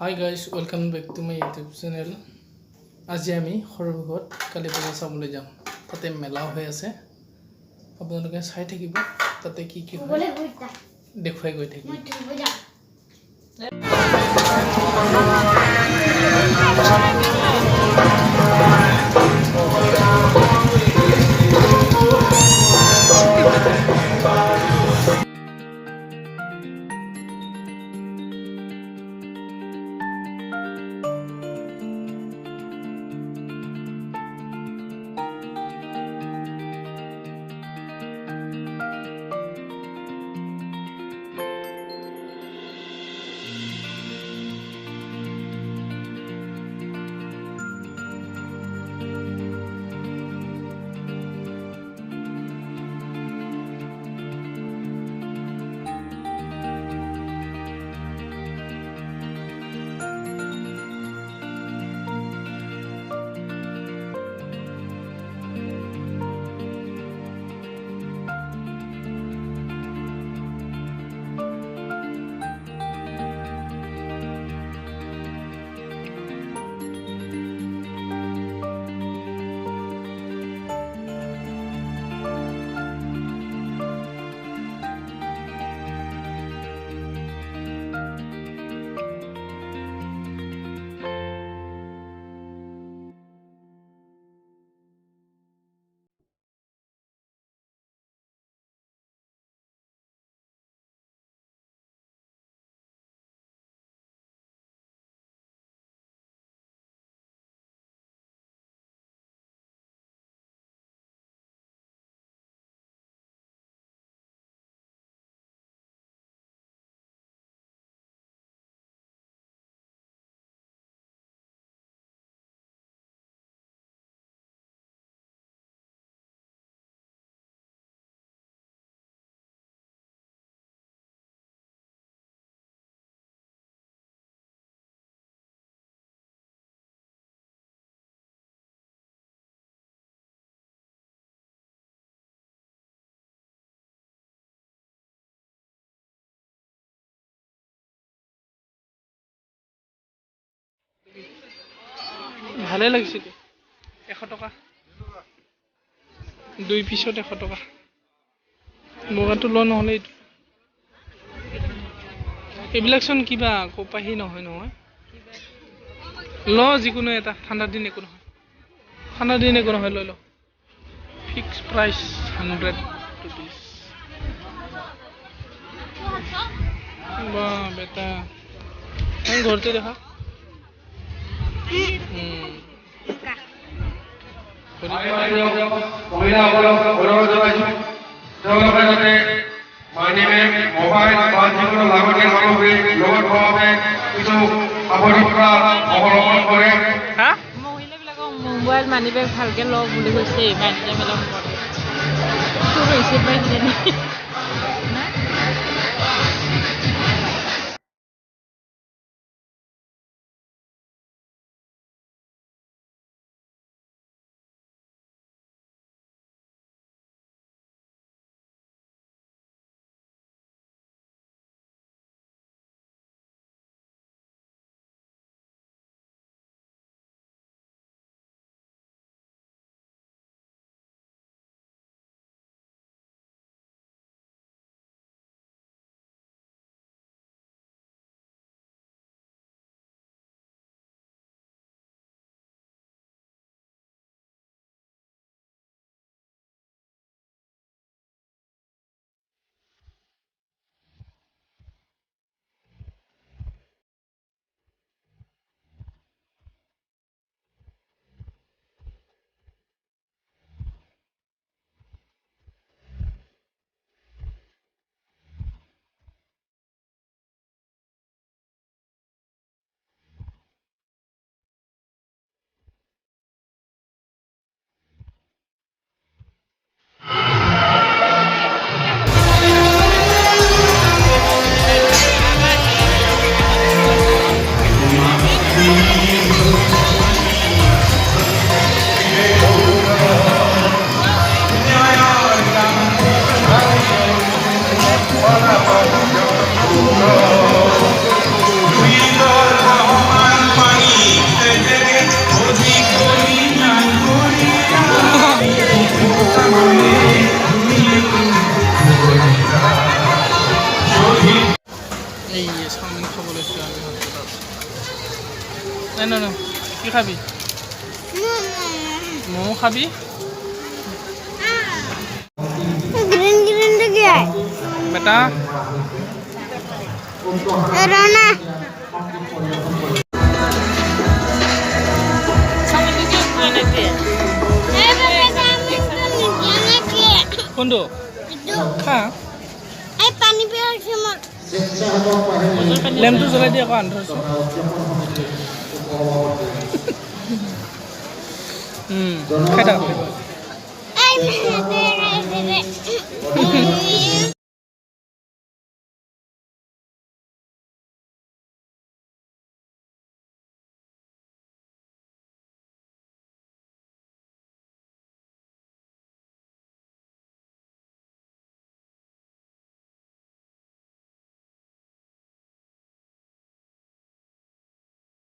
Hi guys, welcome back to my YouTube channel. আজি আমি সৰভোগত কালী পূজা চাবলৈ যাম। তাতে মেলাও হৈ আছে। আপোনালোকে চাই থাকিব। তাতে কি কি হয় দেখুৱাই গৈ থাকিম। ভালে লাগিছে 100 টকা 2 পিছত 100 টকা মোগাটো ল নহলে এইবিলাক চোন কিবা কোপাহি নহয় নহয় ল যিকোনো এটা ঠাণ্ডা দিন একো নহয় লৈ ল ফিক্স প্ৰাইস 100 rupees বাহ বেটা আমি ঘৰতে দেখা মোবাইল মানি বেগ ভালকে লওঁ বুলি কৈছে মাইনাজে মেলা নাই নাই নাই কি খাবি ম'ম' খাবি ग्रीन ग्रीन तो क्या है बेटा रोना কোনটো খা पानी पे লেম্পটো জ্বলাই দি আকৌ আন্ধাৰ খাই থাক